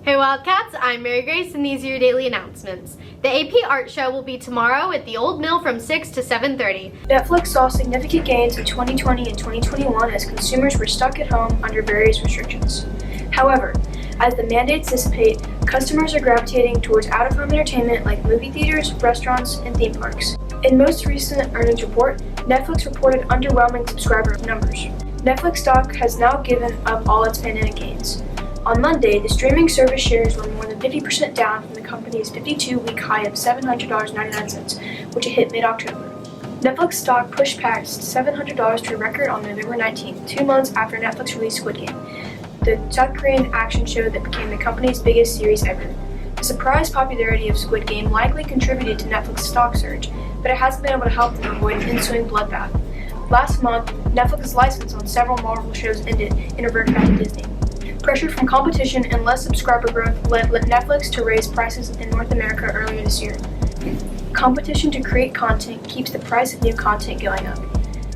Hey Wildcats, I'm Mary Grace and these are your daily announcements. The AP Art Show will be tomorrow at the Old Mill from 6 to 7:30. Netflix saw significant gains in 2020 and 2021 as consumers were stuck at home under various restrictions. However, as the mandates dissipate, customers are gravitating towards out-of-home entertainment like movie theaters, restaurants, and theme parks. In most recent earnings report, Netflix reported underwhelming subscriber numbers. Netflix stock has now given up all its pandemic gains. On Monday, the streaming service shares were more than 50% down from the company's 52-week high of $700.99, which it hit mid-October. Netflix stock pushed past $700 to a record on November 19th, 2 months after Netflix released Squid Game, the South Korean action show that became the company's biggest series ever. The surprise popularity of Squid Game likely contributed to Netflix's stock surge, but it hasn't been able to help them avoid an ensuing bloodbath. Last month, Netflix's license on several Marvel shows ended and reverted back to Disney. Pressure from competition and less subscriber growth led Netflix to raise prices in North America earlier this year. Competition to create content keeps the price of new content going up.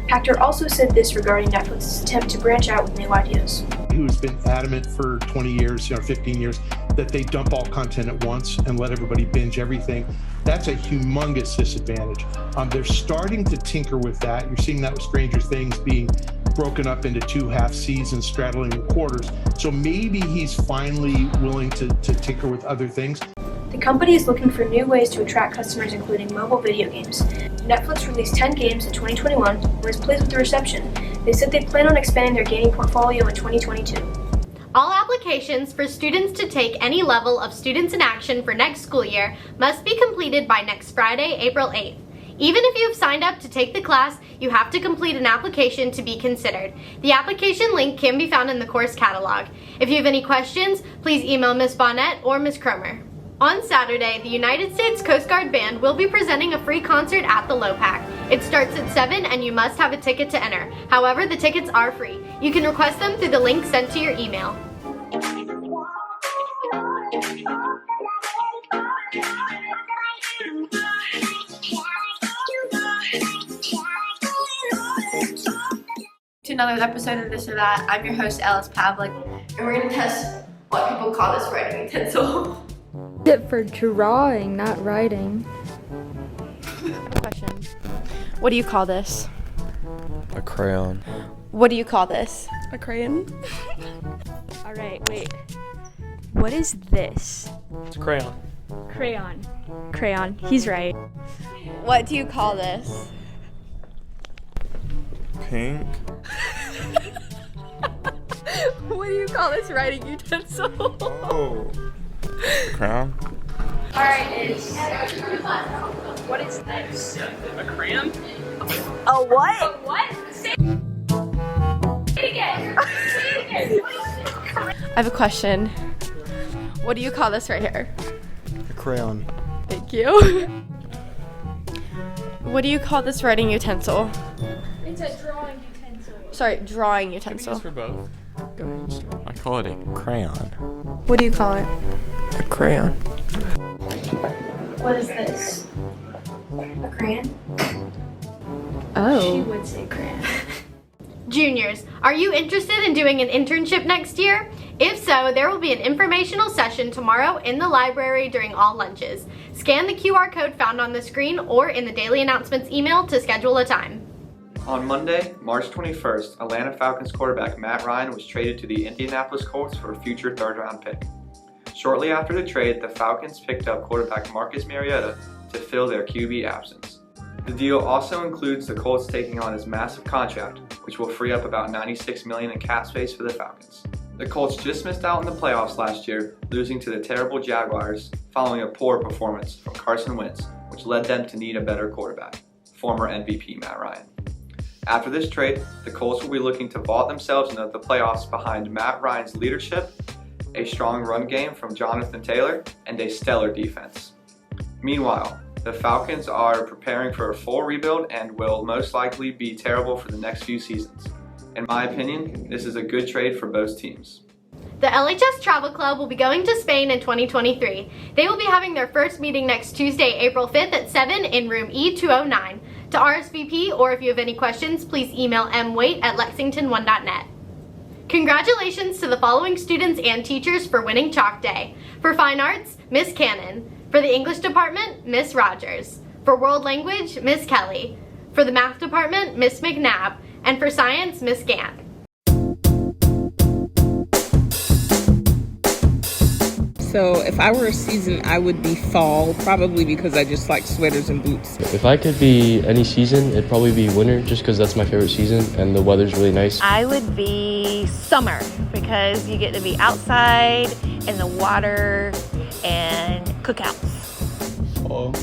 Pachter also said this regarding Netflix's attempt to branch out with new ideas. Who's been adamant for 20 years, 15 years, that they dump all content at once and let everybody binge everything. That's a humongous disadvantage. They're starting to tinker with that. You're seeing that with Stranger Things being broken up into 2 half seasons straddling the quarters. So maybe he's finally willing to tinker with other things. The company is looking for new ways to attract customers, including mobile video games. Netflix released 10 games in 2021 and was pleased with the reception. They said they plan on expanding their gaming portfolio in 2022. All applications for students to take any level of Students in Action for next school year must be completed by next Friday, April 8th. Even if you have signed up to take the class, you have to complete an application to be considered. The application link can be found in the course catalog. If you have any questions, please email Ms. Bonnet or Ms. Cromer. On Saturday, the United States Coast Guard Band will be presenting a free concert at the Lopac. It starts at 7 and you must have a ticket to enter. However, the tickets are free. You can request them through the link sent to your email. To another episode of This or That. I'm your host, Alice Pavlik, and we're going to test what people call this writing utensil. It for drawing, not writing. Question. What do you call this? A crayon. What do you call this? A crayon? Alright, wait. What is this? It's a crayon. Crayon. Crayon. He's right. What do you call this? Pink. What do you call this writing utensil? Oh. A crown. Alright, what is this? A crayon? A what? A what? Say it again. Say it again. I have a question. What do you call this right here? A crayon. Thank you. What do you call this writing utensil? It's a drawing utensil. Sorry, drawing utensil. For both. I call it a crayon. What do you call it? A crayon. What is this? A crayon? Oh. She would say crayon. Juniors, are you interested in doing an internship next year? If so, there will be an informational session tomorrow in the library during all lunches. Scan the QR code found on the screen or in the daily announcements email to schedule a time. On Monday, March 21st, Atlanta Falcons quarterback Matt Ryan was traded to the Indianapolis Colts for a future third-round pick. Shortly after the trade, the Falcons picked up quarterback Marcus Mariota to fill their QB absence. The deal also includes the Colts taking on his massive contract, which will free up about $96 million in cap space for the Falcons. The Colts just missed out in the playoffs last year, losing to the terrible Jaguars following a poor performance from Carson Wentz, which led them to need a better quarterback, former MVP Matt Ryan. After this trade, the Colts will be looking to vault themselves into the playoffs behind Matt Ryan's leadership, a strong run game from Jonathan Taylor, and a stellar defense. Meanwhile, the Falcons are preparing for a full rebuild and will most likely be terrible for the next few seasons. In my opinion, this is a good trade for both teams. The LHS Travel Club will be going to Spain in 2023. They will be having their first meeting next Tuesday, April 5th at 7 in room E209. To RSVP or if you have any questions, please email mwait@lexington1.net. Congratulations to the following students and teachers for winning Chalk Day. For Fine Arts, Miss Cannon. For the English Department, Miss Rogers. For World Language, Miss Kelly. For the Math Department, Miss McNabb. And for Science, Miss Gant. So if I were a season, I would be fall, probably because I just like sweaters and boots. If I could be any season, it'd probably be winter, just because that's my favorite season and the weather's really nice. I would be summer because you get to be outside in the water and cookouts. Fall.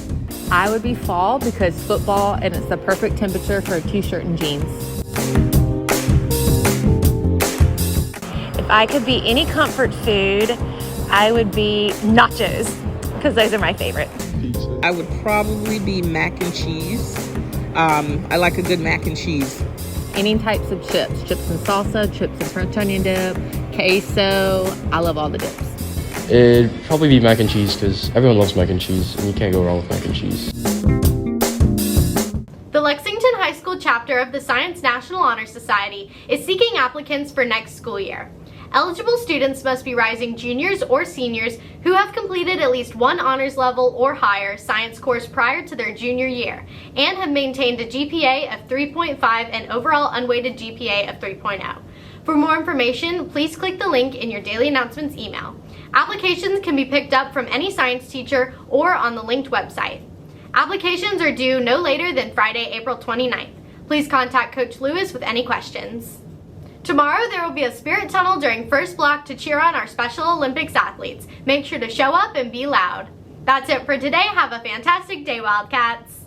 I would be fall because football and it's the perfect temperature for a t-shirt and jeans. If I could be any comfort food, I would be nachos because those are my favorite. Pizza. I would probably be mac and cheese. I like a good mac and cheese. Any types of chips. Chips and salsa, chips and French onion dip, queso. I love all the dips. It'd probably be mac and cheese because everyone loves mac and cheese and you can't go wrong with mac and cheese. The Lexington High School chapter of the Science National Honor Society is seeking applicants for next school year. Eligible students must be rising juniors or seniors who have completed at least one honors level or higher science course prior to their junior year and have maintained a GPA of 3.5 and overall unweighted GPA of 3.0. For more information, please click the link in your daily announcements email. Applications can be picked up from any science teacher or on the linked website. Applications are due no later than Friday, April 29th. Please contact Coach Lewis with any questions. Tomorrow there will be a spirit tunnel during first block to cheer on our Special Olympics athletes. Make sure to show up and be loud. That's it for today. Have a fantastic day, Wildcats.